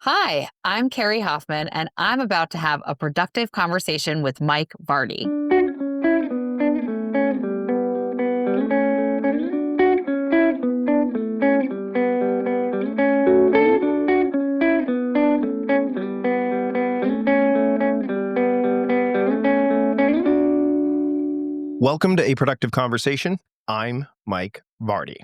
Hi, I'm Kerry Hoffman, and I'm about to have a productive conversation with Mike Vardy. Welcome to A Productive Conversation. I'm Mike Vardy.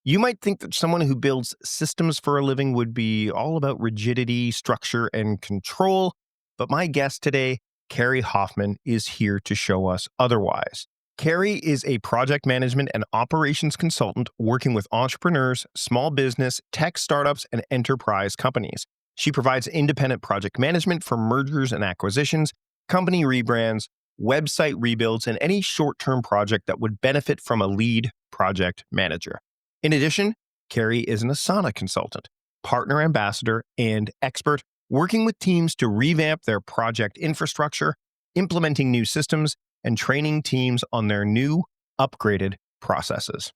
You might think that someone who builds systems for a living would be all about rigidity, structure, and control, but my guest today, Kerry Hoffman, is here to show us otherwise. Kerry is a project management and operations consultant working with entrepreneurs, small business, tech startups, and enterprise companies. She provides independent project management for mergers and acquisitions, company rebrands, website rebuilds, and any short-term project that would benefit from a lead project manager. In addition, Kerry is an Asana consultant, partner ambassador, and expert working with teams to revamp their project infrastructure, implementing new systems, and training teams on their new, upgraded processes.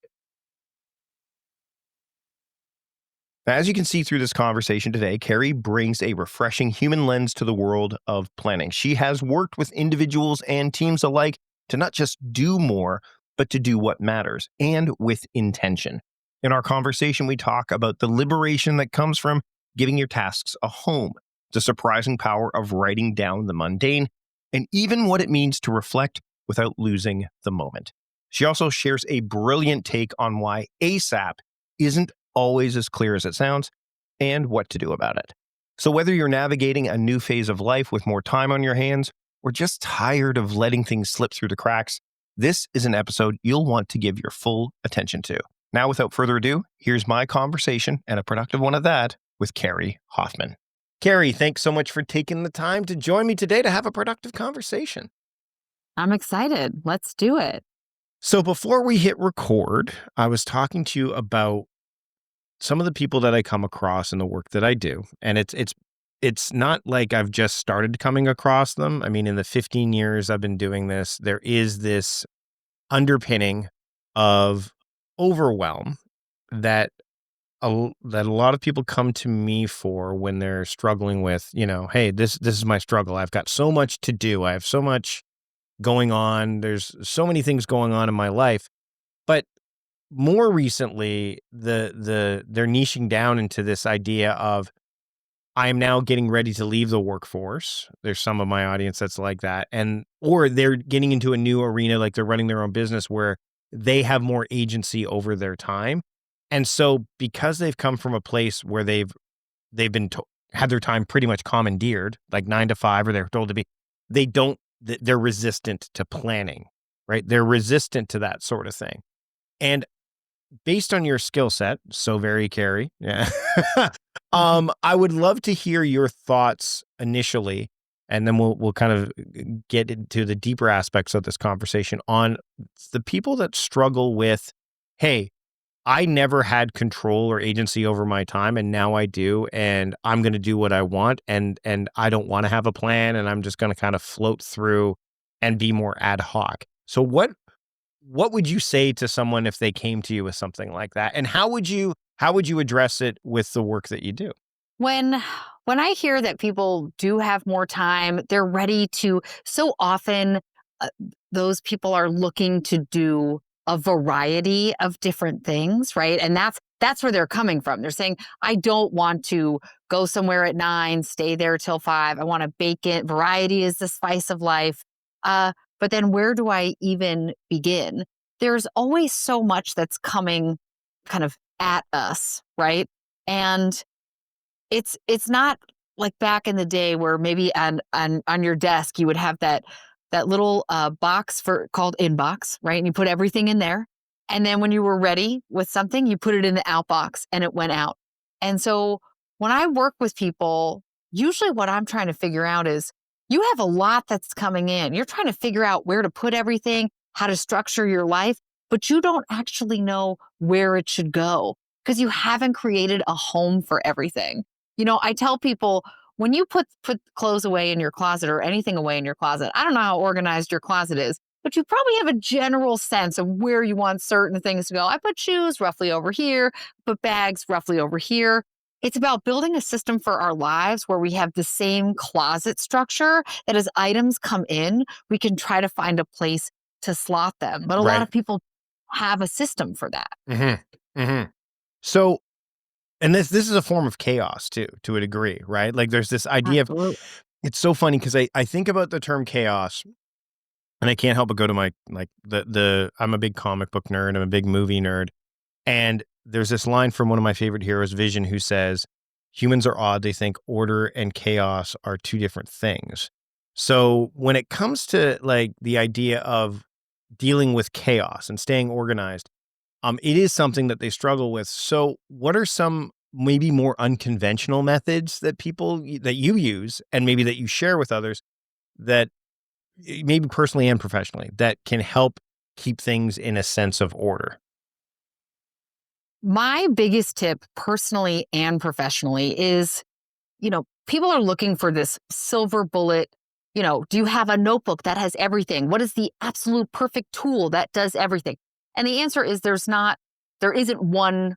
Now, as you can see through this conversation today, Kerry brings a refreshing human lens to the world of planning. She has worked with individuals and teams alike to not just do more, but to do what matters, and with intention. In our conversation, we talk about the liberation that comes from giving your tasks a home, the surprising power of writing down the mundane, and even what it means to reflect without losing the moment. She also shares a brilliant take on why ASAP isn't always as clear as it sounds, and what to do about it. So whether you're navigating a new phase of life with more time on your hands, or just tired of letting things slip through the cracks, this is an episode you'll want to give your full attention to. Now, without further ado, here's my conversation, and a productive one at that, with Kerry Hoffman. Kerry, thanks so much for taking the time to join me today to have a productive conversation. I'm excited. Let's do it. So before we hit record, I was talking to you about some of the people that I come across in the work that I do, and it's not like I've just started coming across them. I mean, in the 15 years I've been doing this, there is this underpinning of overwhelm that that a lot of people come to me for when they're struggling with, hey, this is my struggle. I've got so much to do. I have so much going on. There's so many things going on in my life, but more recently, they're niching down into this idea of I am now getting ready to leave the workforce. There's some of my audience that's like that, or they're getting into a new arena, like they're running their own business where they have more agency over their time. And so, because they've come from a place where they've been had their time pretty much commandeered, like 9 to 5, or they're told to be, they're resistant to planning, right? They're resistant to that sort of thing, and based on your skill set, so very Kerry, yeah. I would love to hear your thoughts initially, and then we'll kind of get into the deeper aspects of this conversation on the people that struggle with, hey, I never had control or agency over my time, and now I do, and I'm going to do what I want, and I don't want to have a plan, and I'm just going to kind of float through and be more ad hoc. So what would you say to someone if they came to you with something like that? And how would you address it with the work that you do? When when I hear that people do have more time, they're ready to so often uh, those people are looking to do a variety of different things, right? And that's where they're coming from. They're saying, I don't want to go somewhere at 9, stay there till 5. I want to bake it. Variety is the spice of life. But then where do I even begin? There's always so much that's coming kind of at us, right? And it's not like back in the day where maybe on your desk you would have that little box for called inbox, right? And you put everything in there. And then when you were ready with something, you put it in the outbox and it went out. And so when I work with people, usually what I'm trying to figure out is you have a lot that's coming in. You're trying to figure out where to put everything, how to structure your life, but you don't actually know where it should go because you haven't created a home for everything. I tell people when you put clothes away in your closet or anything away in your closet, I don't know how organized your closet is, but you probably have a general sense of where you want certain things to go. I put shoes roughly over here, put bags roughly over here. It's about building a system for our lives where we have the same closet structure that as items come in, we can try to find a place to slot them. But a lot Right. of people have a system for that. Mhm. Mhm. So, and this is a form of chaos too, to a degree, right? Like there's this idea of Absolutely. it's so funny because I think about the term chaos and I can't help but go to my like the I'm a big comic book nerd, I'm a big movie nerd. And there's this line from one of my favorite heroes, Vision, who says, humans are odd. They think order and chaos are two different things. So when it comes to like the idea of dealing with chaos and staying organized, it is something that they struggle with. So what are some maybe more unconventional methods that that you use and maybe that you share with others that maybe personally and professionally that can help keep things in a sense of order? My biggest tip, personally and professionally, is people are looking for this silver bullet. Do you have a notebook that has everything? What is the absolute perfect tool that does everything? And the answer is there isn't one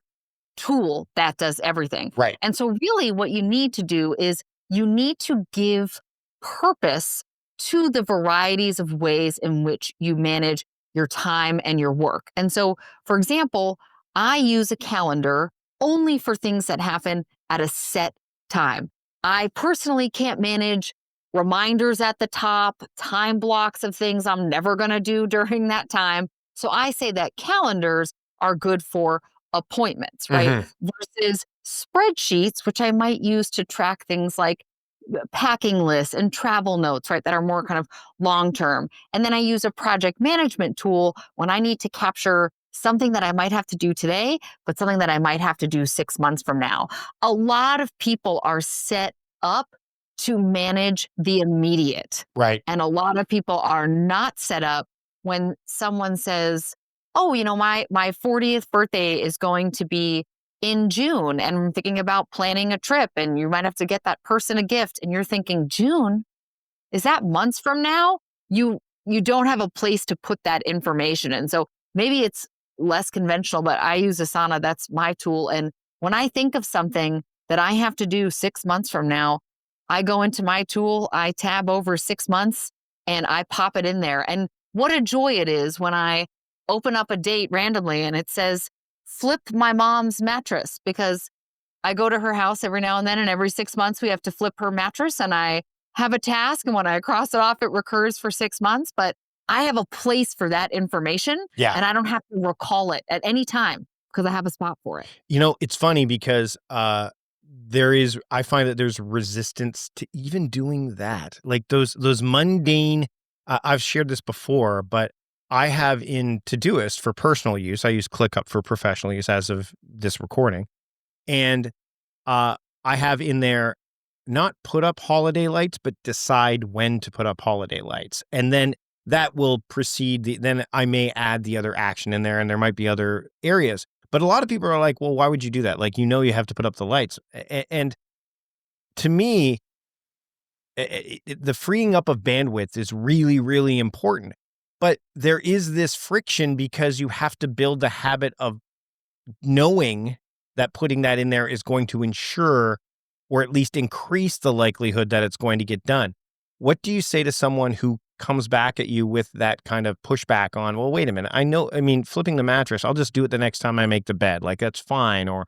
tool that does everything. Right. And so, really, what you need to do is you need to give purpose to the varieties of ways in which you manage your time and your work. And so, for example, I use a calendar only for things that happen at a set time. I personally can't manage reminders at the top, time blocks of things I'm never going to do during that time. So I say that calendars are good for appointments, right? Mhm. Versus spreadsheets, which I might use to track things like packing lists and travel notes, right? That are more kind of long term. And then I use a project management tool when I need to capture something that I might have to do today, but something that I might have to do 6 months from now. A lot of people are set up to manage the immediate. Right. And a lot of people are not set up when someone says, oh, my 40th birthday is going to be in June and I'm thinking about planning a trip and you might have to get that person a gift and you're thinking June, is that months from now? You don't have a place to put that information. And so maybe it's less conventional, but I use Asana. That's my tool. And when I think of something that I have to do 6 months from now, I go into my tool, I tab over 6 months and I pop it in there. And what a joy it is when I open up a date randomly and it says, flip my mom's mattress, because I go to her house every now and every 6 months we have to flip her mattress and I have a task. And when I cross it off, it recurs for 6 months. But I have a place for that information Yeah. and I don't have to recall it at any time because I have a spot for it. It's funny because I find that there's resistance to even doing that. Like those mundane I've shared this before, but I have in Todoist for personal use. I use ClickUp for professional use as of this recording. And uh I have in there not put up holiday lights, but decide when to put up holiday lights. And then that will proceed then I may add the other action in there and there might be other areas. But a lot of people are like, "Well, why would you do that? Like, you have to put up the lights." And to me, the freeing up of bandwidth is really, really important. But there is this friction because you have to build the habit of knowing that putting that in there is going to ensure or at least increase the likelihood that it's going to get done. What do you say to someone who comes back at you with that kind of pushback on, well, wait a minute, I mean, flipping the mattress, I'll just do it the next time I make the bed. Like that's fine, or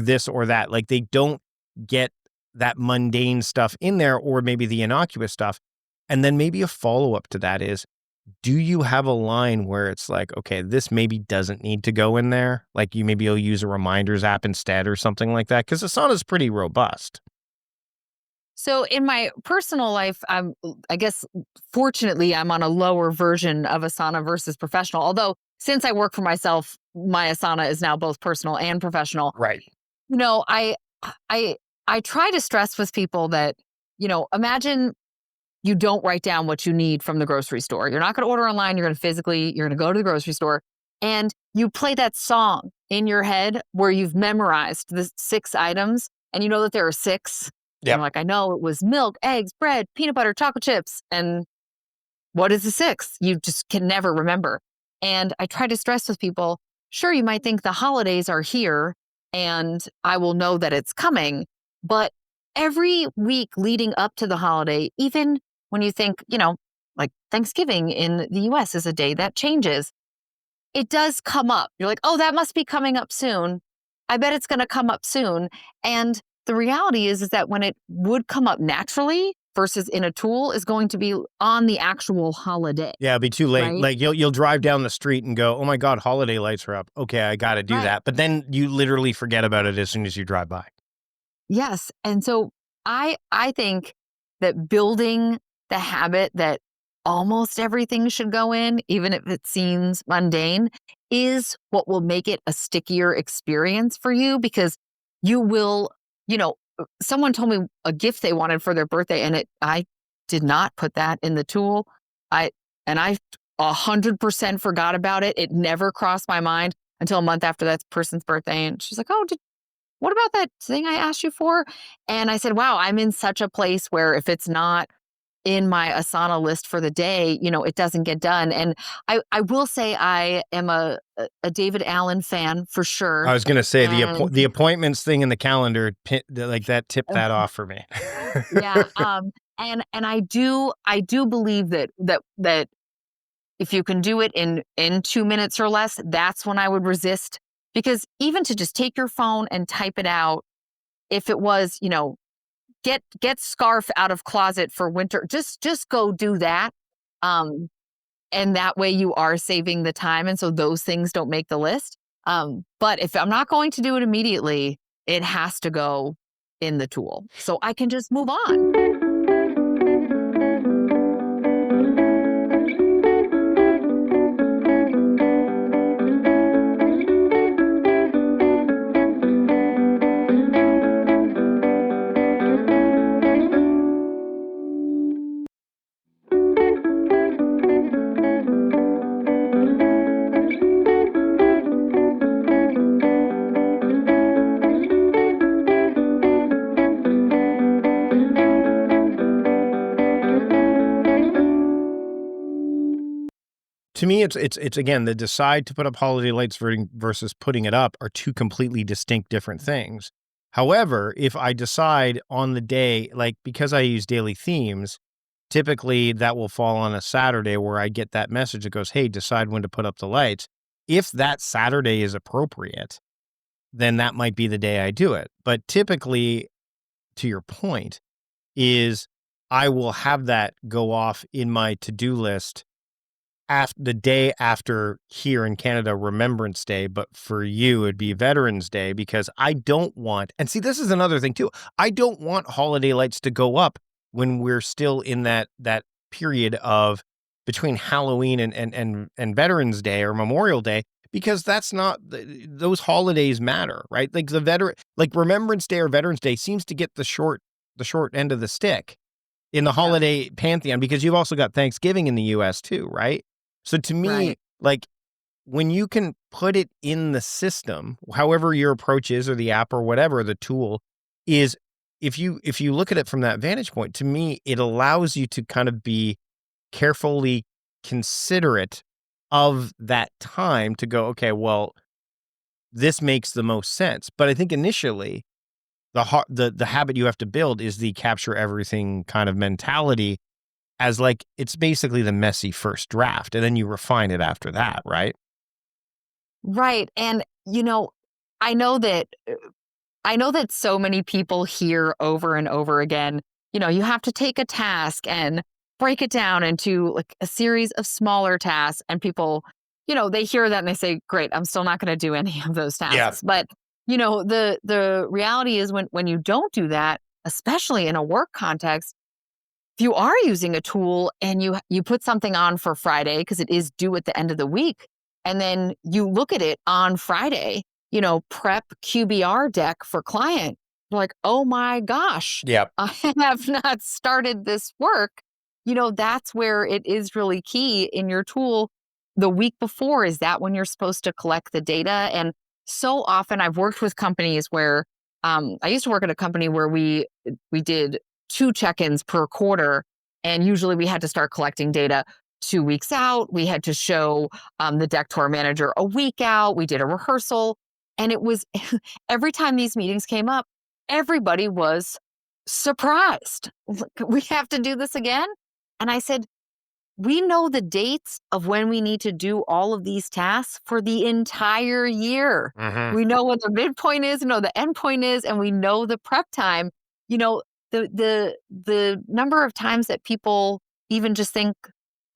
this or that. Like they don't get that mundane stuff in there, or maybe the innocuous stuff. And then maybe a follow-up to that is, do you have a line where it's like, okay, this maybe doesn't need to go in there? Like you'll use a reminders app instead or something like that? Because Asana's pretty robust. So in my personal life, I guess fortunately I'm on a lower version of Asana versus professional. Although since I work for myself, my Asana is now both personal and professional. Right. You know, I I I try to stress with people that, imagine you don't write down what you need from the grocery store. You're not going to order online, you're going to go to the grocery store and you play that song in your head where you've memorized the 6 items and you know that there are 6. And Yep. like, I know it was milk, eggs, bread, peanut butter, chocolate chips. And what is the 6th? You just can never remember. And I try to stress with people, sure, you might think the holidays are here and I will know that it's coming. But every week leading up to the holiday, even when you think, like Thanksgiving in the US is a day that changes, it does come up. You're like, oh, that must be coming up soon. I bet it's going to come up soon. And the reality is that when it would come up naturally versus in a tool is going to be on the actual holiday, Yeah, it'll be too late. right? Like you'll drive down the street and go, "Oh my god, holiday lights are up. Okay, I got to do Right. that." But then you literally forget about it as soon as you drive by. Yes. And so I think that building the habit that almost everything should go in, even if it seems mundane, is what will make it a stickier experience for you because you will, someone told me a gift they wanted for their birthday and I did not put that in the tool. I and I 100% forgot about it. It never crossed my mind until a month after that person's birthday. And she's like, "Oh, what about that thing I asked you for?" And I said, wow, I'm in such a place where if it's not in my Asana list for the day, it doesn't get done. And I will say I am a David Allen fan for I sure. was gonna say And the appointments thing in the calendar, like that, tipped that off for me. yeah, and I do believe that if you can do it in 2 minutes or less, that's when I would resist because even to just take your phone and type it out, if it was, get scarf out of closet for winter. Just go do that. Um, and that way you are saving the time. And so those things don't make the list. But if I'm not going to do it immediately, it has to go in the tool. So I can just move on. To me, it's again, the decide to put up holiday lights versus putting it up are two completely distinct different things. However, if I decide on the day, like because I use daily themes, typically that will fall on a Saturday where I get that message that goes, "Hey, decide when to put up the lights." If that Saturday is appropriate, then that might be the day I do it. But typically, to your point, is I will have that go off in my to-do list after the day after here in Canada, Remembrance Day, but for you, it'd be Veterans Day because I don't want, and see, this is another thing too. I don't want holiday lights to go up when we're still in that period of between Halloween and Veterans Day or Memorial Day because that's not those holidays matter, right? Like like Remembrance Day or Veterans Day seems to get the short end of the stick in the Yeah. holiday pantheon because you've also got Thanksgiving in the US too, right? So to me, Right. like when you can put it in the system, however your approach is or the app or whatever the tool is, if you look at it from that vantage point, to me, it allows you to kind of be carefully considerate of that time to go, okay, well, this makes the most sense. But I think initially the habit you have to build is the capture everything kind of mentality as like it's basically the messy first draft, and then you refine it after that, right? Right. And I know that I know that so many people hear over and over again, you have to take a task and break it down into like a series of smaller tasks. And people, they hear that and they say, great, I'm still not going to do any of those Yeah. tasks. But, the reality is when you don't do that, especially in a work context, if you are using a tool and you put something on for Friday because it is due at the end of the week, and then you look at it on Friday, prep QBR deck for client, you're like, oh my gosh, Yep. I have not started this work. That's where it is really key in your tool. The week before, is that when you're supposed to collect the data? And so often I've worked with companies where I used to work at a company where we did 2 check-ins per quarter, and usually we had to start collecting data 2 weeks out. We had to show, the deck to our manager a week out. We did a rehearsal. And it was every time these meetings came up, everybody was surprised. We have to do this again? And I said, we know the dates of when we need to do all of these tasks for the entire year. Mhm. We know when the midpoint is, we know the end point is, and we know the prep time. You know, the number of times that people even just think,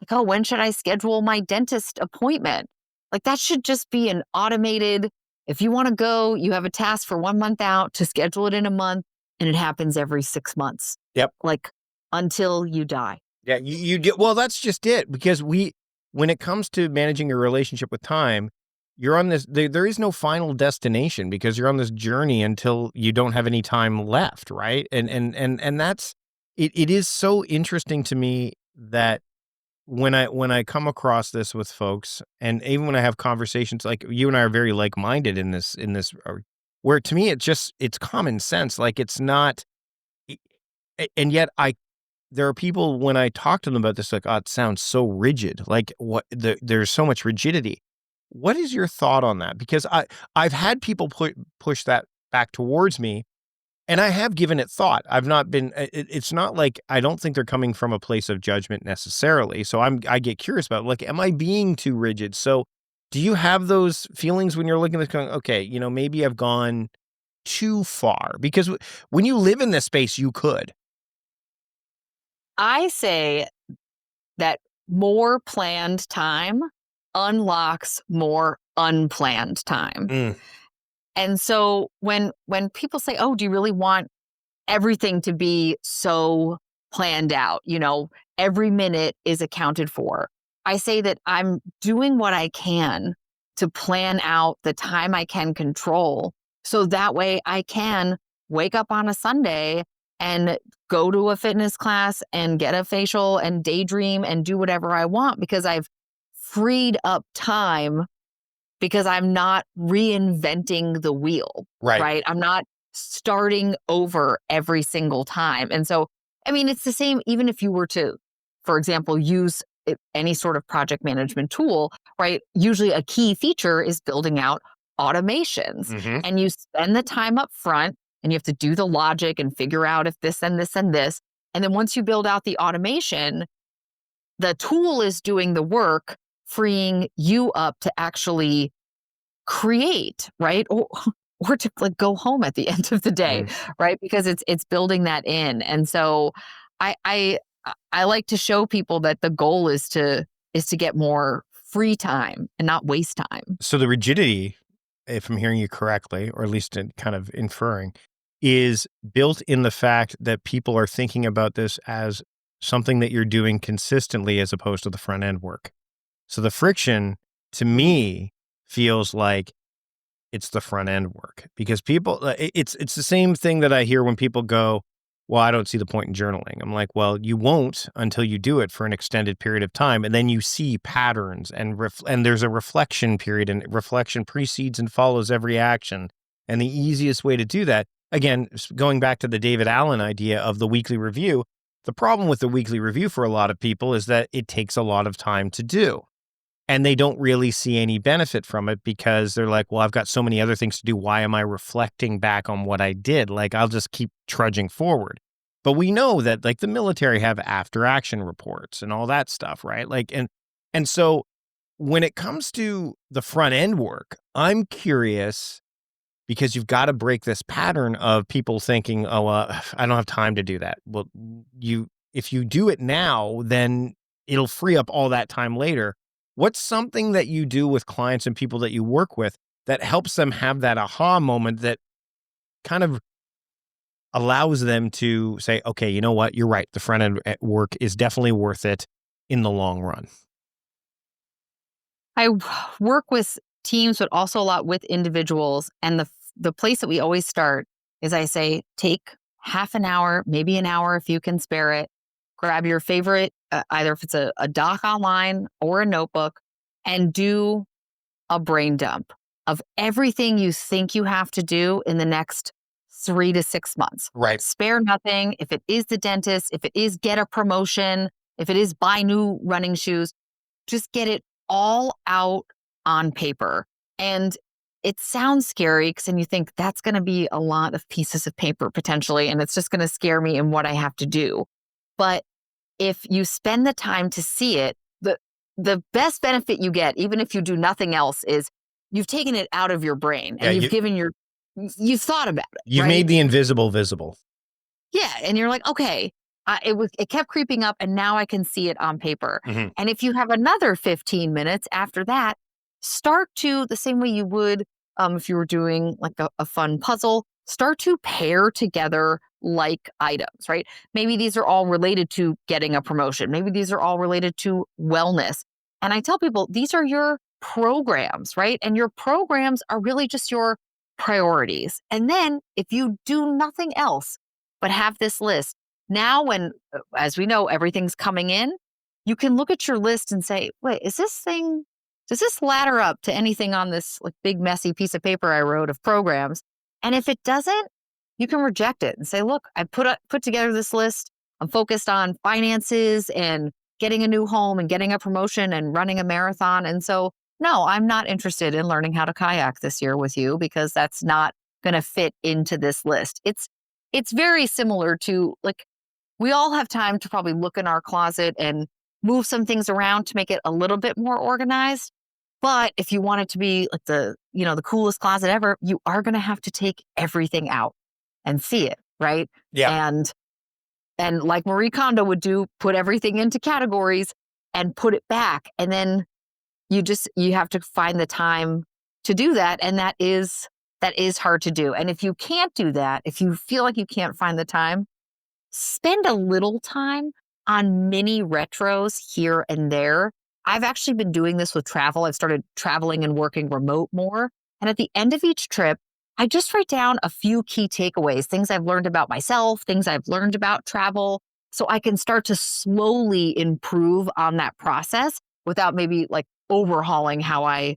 like, oh, when should I schedule my dentist appointment? Like that should just be an automated, if you want to go, you have a task for 1 month out to schedule it in a month, and it happens every 6 months, Yep. like until you die. Yeah, you do well, that's just it, because when it comes to managing your relationship with time, you're on this there is no final destination because you're on this journey until you don't have any time left, right? And that's it is so interesting to me that when I come across this with folks, and even when I have conversations, like you and I are very like-minded in this, where to me it's common sense, like it's not, and yet there are people when I talk to them about this, like, "Oh, it sounds so rigid." Like, there's so much rigidity. What is your thought on that? Because I've had people push that back towards me, and I have given it thought. I've not been. It's not like I don't think they're coming from a place of judgment necessarily. So I get curious about, like, am I being too rigid? So, do you have those feelings when you're looking at this, going, okay, maybe I've gone too far? Because when you live in this space, you could. I say that more planned time unlocks more unplanned time. Mm, And so when people say, "Oh, do you really want everything to be so planned out, every minute is accounted for?" I say that I'm doing what I can to plan out the time I can control, so that way I can wake up on a Sunday and go to a fitness class and get a facial and daydream and do whatever I want because I've freed up time because I'm not reinventing the wheel, right. right? I'm not starting over every single time. And so, I mean, it's the same even if you were to, for example, use any sort of project management tool, right? Usually a key feature is building out automations, Mhm. and you spend the time up front and you have to do the logic and figure out if this and this and this. And then once you build out the automation, the tool is doing the work, freeing you up to actually create, right? Or to like go home at the end of the day, Mhm. right? Because it's building that in. And so I like to show people that the goal is to get more free time and not waste time. So the rigidity, if I'm hearing you correctly, or at least in kind of inferring, is built in the fact that people are thinking about this as something that you're doing consistently as opposed to the front end work. So the friction to me feels like it's the front end work, because people, it's the same thing that I hear when people go, "Well, I don't see the point in journaling." I'm like, "Well, you won't until you do it for an extended period of time, and then you see patterns, and there's a reflection period, and reflection precedes and follows every action." And the easiest way to do that, again, going back to the David Allen idea of the weekly review, the problem with the weekly review for a lot of people is that it takes a lot of time to do. And they don't really see any benefit from it because they're like, "Well, I've got so many other things to do. Why am I reflecting back on what I did? Like, I'll just keep trudging forward." But we know that, like, the military have after action reports and all that stuff, right? Like, and so when it comes to the front end work, I'm curious, because you've got to break this pattern of people thinking, "Oh, I don't have time to do that." Well, if you do it now, then it'll free up all that time later. What's something that you do with clients and people that you work with that helps them have that aha moment that kind of allows them to say, "Okay, you know what? You're right. The front end work is definitely worth it in the long run." Work with teams, but also a lot with individuals. And the place that we always start is I say, take half an hour, maybe an hour if you can spare it. Grab your favorite, either if it's a doc online or a notebook, and do a brain dump of everything you think you have to do in the next 3 to 6 months. Right. Spare nothing. If it is the dentist, if it is get a promotion, if it is buy new running shoes, just get it all out on paper. And it sounds scary because then you think that's going to be a lot of pieces of paper potentially, and it's just going to scare me in what I have to do. But if you spend the time to see it, the best benefit you get, even if you do nothing else, is you've taken it out of your brain Yeah, and you've thought about it, you've right? made the invisible visible. Yeah, and you're like, okay, it kept creeping up, and now I can see it on paper. Mhm. And if you have another 15 minutes after that, start to the same way you would if you were doing like a fun puzzle. Start to pair together like items, right? Maybe these are all related to getting a promotion. Maybe these are all related to wellness. And I tell people these are your programs, right? And your programs are really just your priorities. And then if you do nothing else but have this list. Now, when, as we know, everything's coming in, you can look at your list and say, wait, does this ladder up to anything on this like big, messy piece of paper I wrote of programs? And if it doesn't, you can reject it and say, look, I put together this list. I'm focused on finances and getting a new home and getting a promotion and running a marathon. And so, no, I'm not interested in learning how to kayak this year with you because that's not going to fit into this list. It's very similar to like we all have time to probably look in our closet and move some things around to make it a little bit more organized. But if you want it to be like the coolest closet ever, you are going to have to take everything out and see it, right? Yeah. And and like Marie Kondo would do, put everything into categories and put it back. And then you have to find the time to do that. And that is hard to do. And if you can't do that, if you feel like you can't find the time, spend a little time on mini retros here and there. I've actually been doing this with travel. I've started traveling and working remote more. And at the end of each trip, I just write down a few key takeaways, things I've learned about myself, things I've learned about travel, so I can start to slowly improve on that process without maybe like overhauling how I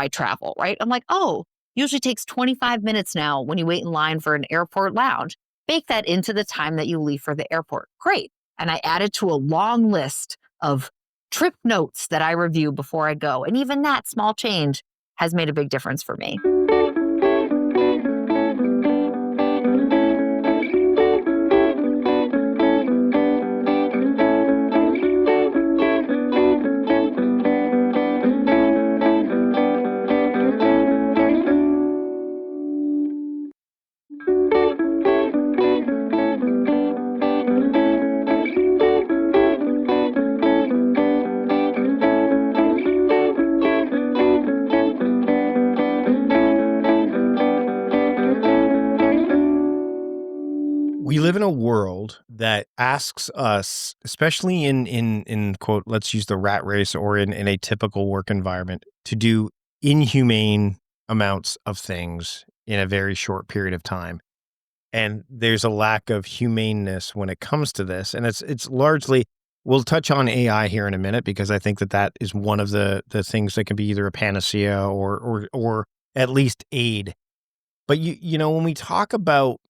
travel, right? I'm like, oh, usually takes 25 minutes now when you wait in line for an airport lounge. Bake that into the time that you leave for the airport. Great. And I added to a long list of trip notes that I review before I go. And even that small change has made a big difference for me. We live in a world that asks us, especially in quote, let's use the rat race or in a typical work environment, to do inhumane amounts of things in a very short period of time. And there's a lack of humaneness when it comes to this. And it's largely we'll touch on AI here in a minute because I think that is one of the things that can be either a panacea or at least aid. But when we talk about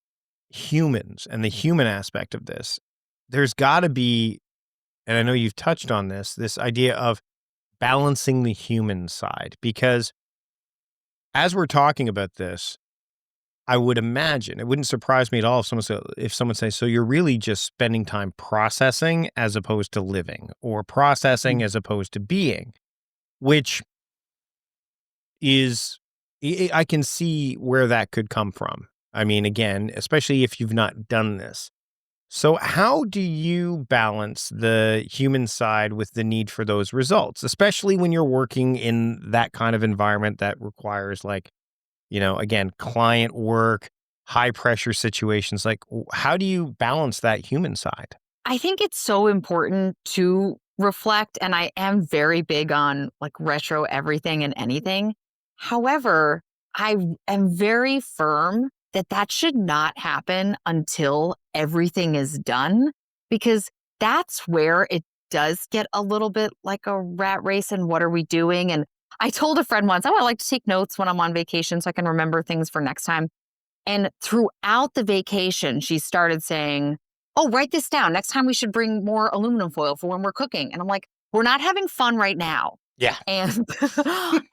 humans and the human aspect of this, there's got to be, and I know you've touched on this idea of balancing the human side, because as we're talking about this, I would imagine it wouldn't surprise me at all if someone says, so you're really just spending time processing as opposed to living, or processing as opposed to being, which is, I can see where that could come from. I mean, again, especially if you've not done this. So how do you balance the human side with the need for those results, especially when you're working in that kind of environment that requires again, client work, high pressure situations? Like, how do you balance that human side? I think it's so important to reflect, and I am very big on like retro everything and anything. However, I am very firm that that should not happen until everything is done, because that's where it does get a little bit like a rat race and what are we doing? And I told a friend once, oh, I like to take notes when I'm on vacation so I can remember things for next time. And throughout the vacation, she started saying, oh, write this down. Next time we should bring more aluminum foil for when we're cooking. And I'm like, we're not having fun right now. Yeah. And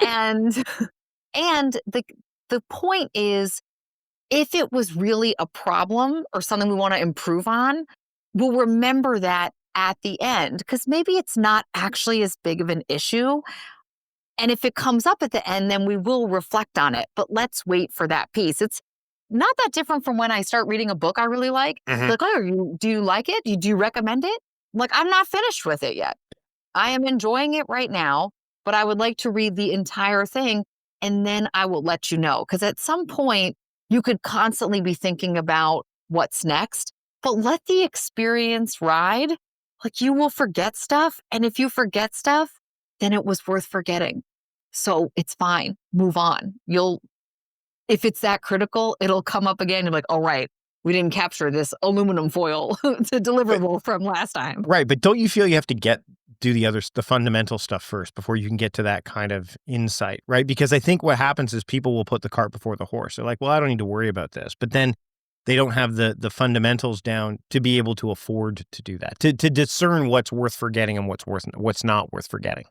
and And the point is, if it was really a problem or something we want to improve on, we'll remember that at the end because maybe it's not actually as big of an issue. And if it comes up at the end, then we will reflect on it. But let's wait for that piece. It's not that different from when I start reading a book I really like. Mhm. Like, oh, do you like it? Do you recommend it? Like, I'm not finished with it yet. I am enjoying it right now, but I would like to read the entire thing and then I will let you know. Because at some point, you could constantly be thinking about what's next, but let the experience ride. Like you will forget stuff. And if you forget stuff, then it was worth forgetting. So it's fine. Move on. If it's that critical, it'll come up again. You're like, oh, right. We didn't capture this aluminum foil, the But deliverable from last time. right, but don't you feel you have to do the fundamental stuff first before you can get to that kind of insight, right? Because I think what happens is people will put the cart before the horse. They're like, "Well, I don't need to worry about this." But then they don't have the fundamentals down to be able to afford to do that, to discern what's worth forgetting and what's not worth forgetting.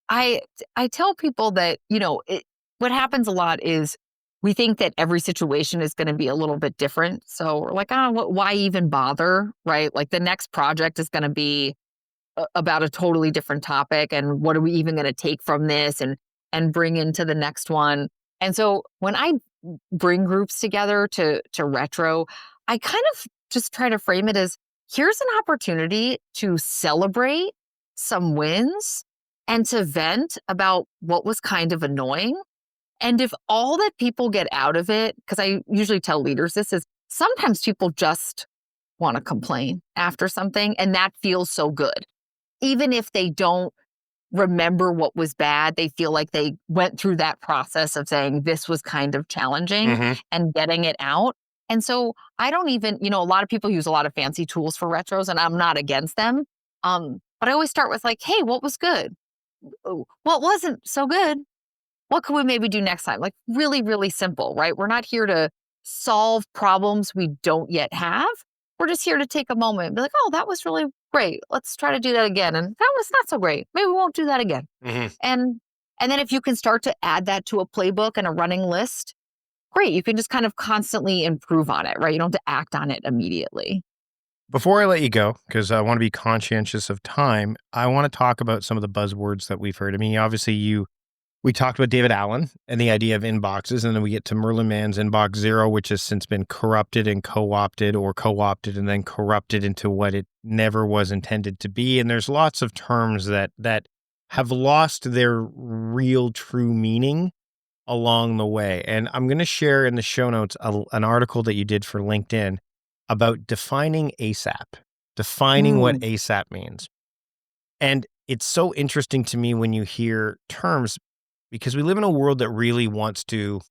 I I tell people that, what happens a lot is we think that every situation is going to be a little bit different. So we're like, oh, why even bother? Right. Like the next project is going to be about a totally different topic. And what are we even going to take from this and bring into the next one? And so when I bring groups together to retro, I kind of just try to frame it as here's an opportunity to celebrate some wins and to vent about what was kind of annoying. And if all that people get out of it, because I usually tell leaders this is sometimes people just want to complain after something, and that feels so good. Even if they don't remember what was bad, they feel like they went through that process of saying this was kind of challenging Mhm. and getting it out. And so I don't even, a lot of people use a lot of fancy tools for retros, and I'm not against them. But I always start with like, hey, what was good? Oh, what wasn't so good? What could we maybe do next time? Like really, really simple, right? We're not here to solve problems we don't yet have. We're just here to take a moment and be like, oh, that was really great. Let's try to do that again. And that was not so great. Maybe we won't do that again. Mhm. And and then if you can start to add that to a playbook and a running list, great. You can just kind of constantly improve on it, right? You don't have to act on it immediately. Before I let you go, because I want to be conscientious of time, I want to talk about some of the buzzwords that we've heard. I mean, obviously, we talked about David Allen and the idea of inboxes, and then we get to Merlin Mann's inbox zero, which has since been corrupted and co-opted, or co-opted and then corrupted into what it never was intended to be. And there's lots of terms that have lost their real true meaning along the way. And I'm going to share in the show notes an article that you did for LinkedIn about defining ASAP, defining what Mm. ASAP means. And it's so interesting to me when you hear terms because we live in a world that really wants to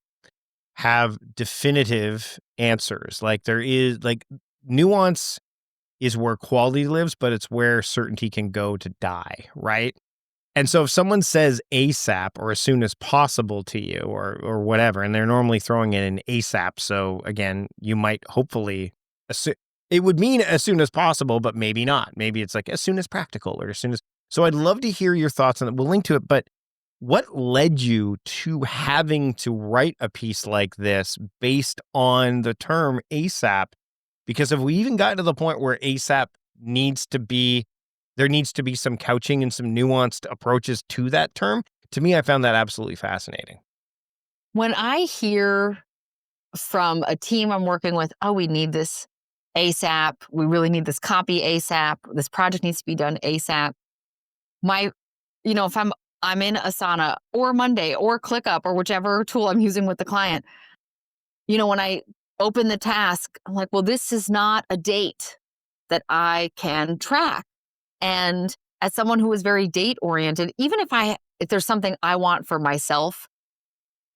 have definitive answers. Like there is like nuance is where quality lives, but it's where certainty can go to die, right? And so if someone says ASAP or as soon as possible to you or whatever, and they're normally throwing in an ASAP, so again, you might hopefully it would mean as soon as possible, but maybe not. Maybe it's like as soon as practical or as soon as. So I'd love to hear your thoughts on it. We'll link to it, but what led you to having to write a piece like this based on the term ASAP? Because if we even gotten to the point where ASAP needs to be there needs to be some couching and some nuanced approaches to that term. To me, I found that absolutely fascinating. When I hear from a team I'm working with, oh, we need this ASAP. We really need this copy ASAP. This project needs to be done ASAP. My, if I'm in Asana or Monday or ClickUp or whichever tool I'm using with the client, when I open the task, I'm like, well, this is not a date that I can track. And as someone who is very date oriented, even if there's something I want for myself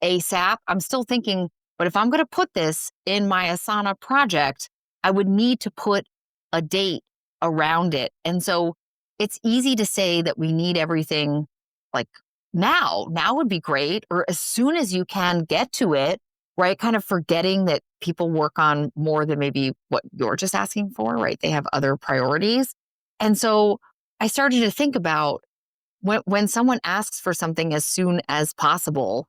ASAP, I'm still thinking, but if I'm going to put this in my Asana project, I would need to put a date around it. And so it's easy to say that we need everything like now. Now would be great, or as soon as you can get to it, right? Kind of forgetting that people work on more than maybe what you're just asking for, right? They have other priorities. And so I started to think about when someone asks for something as soon as possible,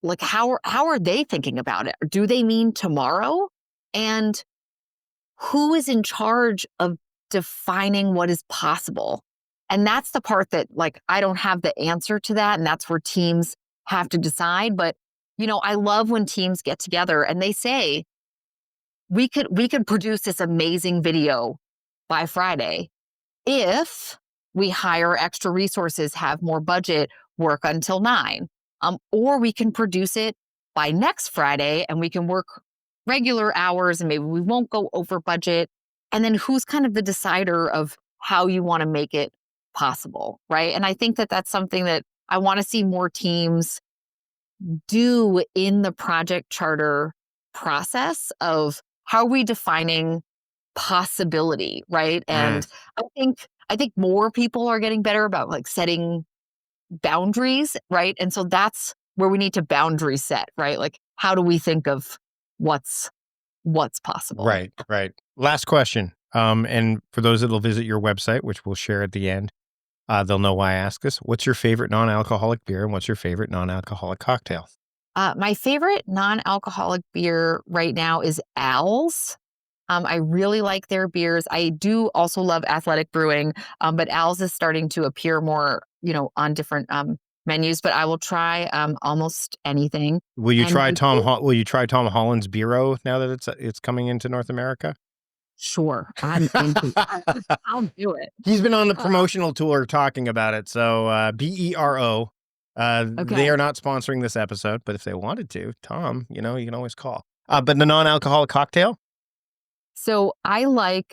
like how are they thinking about it? Do they mean tomorrow? And who is in charge of defining what is possible? And that's the part that, like, I don't have the answer to that. And that's where teams have to decide. But, I love when teams get together and they say, we could produce this amazing video by Friday if we hire extra resources, have more budget, work until 9. Or we can produce it by next Friday and we can work regular hours and maybe we won't go over budget. And then who's kind of the decider of how you want to make it possible, right? And I think that that's something that I want to see more teams do in the project charter process of how are we defining possibility, right? Mm, And I think more people are getting better about like setting boundaries, right? And so that's where we need to boundary set, right? Like how do we think of what's possible? right, right. Last question. And for those that'll visit your website, which we'll share at the end, they'll know why I ask this. What's your favorite non-alcoholic beer and what's your favorite non-alcoholic cocktail? My favorite non-alcoholic beer right now is Al's. I really like their beers. I do also love Athletic Brewing, but Al's is starting to appear more, on different menus. But I will try almost anything. And my Will you try Tom Holland's Bureau now that it's coming into North America? sure, I'm into that. I'll do it. He's been on the Uh, promotional tour talking about it. So BERO. They okay. are not sponsoring this episode, but if they wanted to, Tom, you can always call. But the non-alcoholic cocktail? So it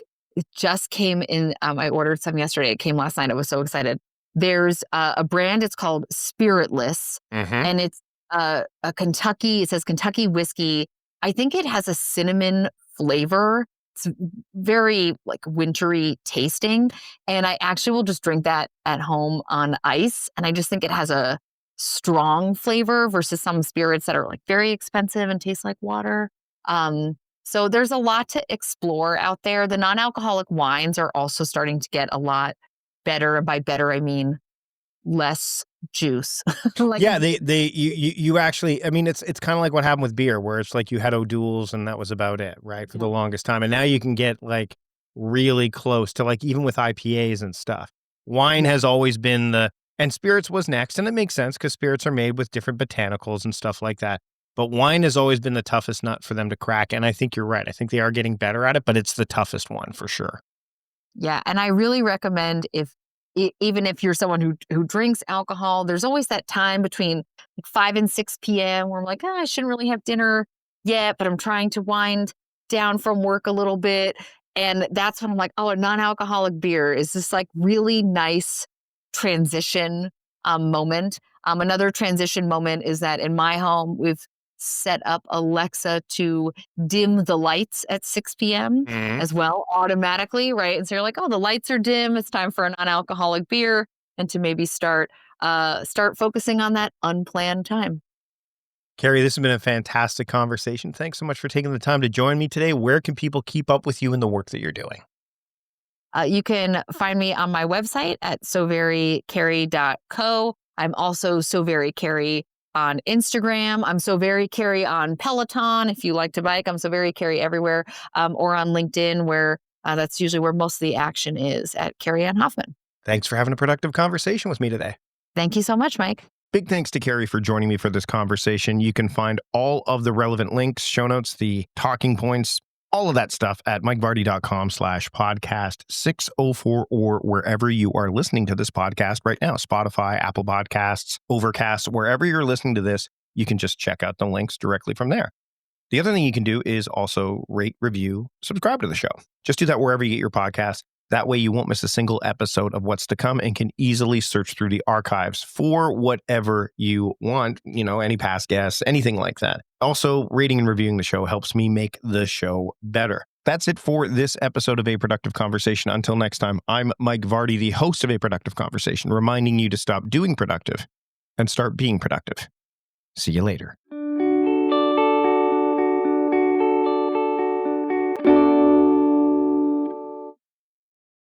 just came in. I ordered some yesterday. It came last night. I was so excited. There's a brand. It's called Spiritless, Mm-hmm. and it's a Kentucky. It says Kentucky whiskey. I think it has a cinnamon flavor. It's very like wintry tasting, and I actually will just drink that at home on ice. And I just think it has a strong flavor versus some spirits that are like very expensive and taste like water. Um, so there's a lot to explore out there. The non-alcoholic wines are also starting to get a lot better. And by better, I mean less juice. Like, Yeah, you actually, I mean, it's kind of like what happened with beer, where it's like you had O'Doul's and that was about it, right, for yeah, the longest time, and now you can get like really close to like even with IPAs and stuff. Wine yeah, has always been and spirits was next, and it makes sense because spirits are made with different botanicals and stuff like that. But wine has always been the toughest nut for them to crack, and I think you're right. I think they are getting better at it, but it's the toughest one for sure. yeah. And I really recommend if even if you're someone who drinks alcohol, there's always that time between like 5 and 6 p.m. where I'm like, oh, I shouldn't really have dinner yet, but I'm trying to wind down from work a little bit. And that's when I'm like, oh, a non-alcoholic beer is this like really nice transition moment. Another transition moment is that in my home, we've set up Alexa to dim the lights at 6 p.m. Mhm. as well automatically, right? And so you're like, oh, the lights are dim. It's time for a non-alcoholic beer, and to maybe start focusing on that unplanned time. Kerry, this has been a fantastic conversation. Thanks so much for taking the time to join me today. Where can people keep up with you in the work that you're doing? You can find me on my website at soverycarry.co. I'm also so very Kerry on Instagram. I'm so very Kerry on Peloton. If you like to bike, I'm so very Kerry everywhere, or on LinkedIn, where that's usually where most of the action is at Kerry Ann Hoffman. Thanks for having a productive conversation with me today. Thank you so much, Mike. Big thanks to Kerry for joining me for this conversation. You can find all of the relevant links, show notes, the talking points, all of that stuff at mikevardy.com/podcast 604 or wherever you are listening to this podcast right now. Spotify, Apple Podcasts, Overcast, wherever you're listening to this, you can just check out the links directly from there. The other thing you can do is also rate, review, subscribe to the show. Just do that wherever you get your podcasts. That way you won't miss a single episode of what's to come and can easily search through the archives for whatever you want, any past guests, anything like that. Also, rating and reviewing the show helps me make the show better. That's it for this episode of A Productive Conversation. Until next time, I'm Mike Vardy, the host of A Productive Conversation, reminding you to stop doing productive and start being productive. See you later.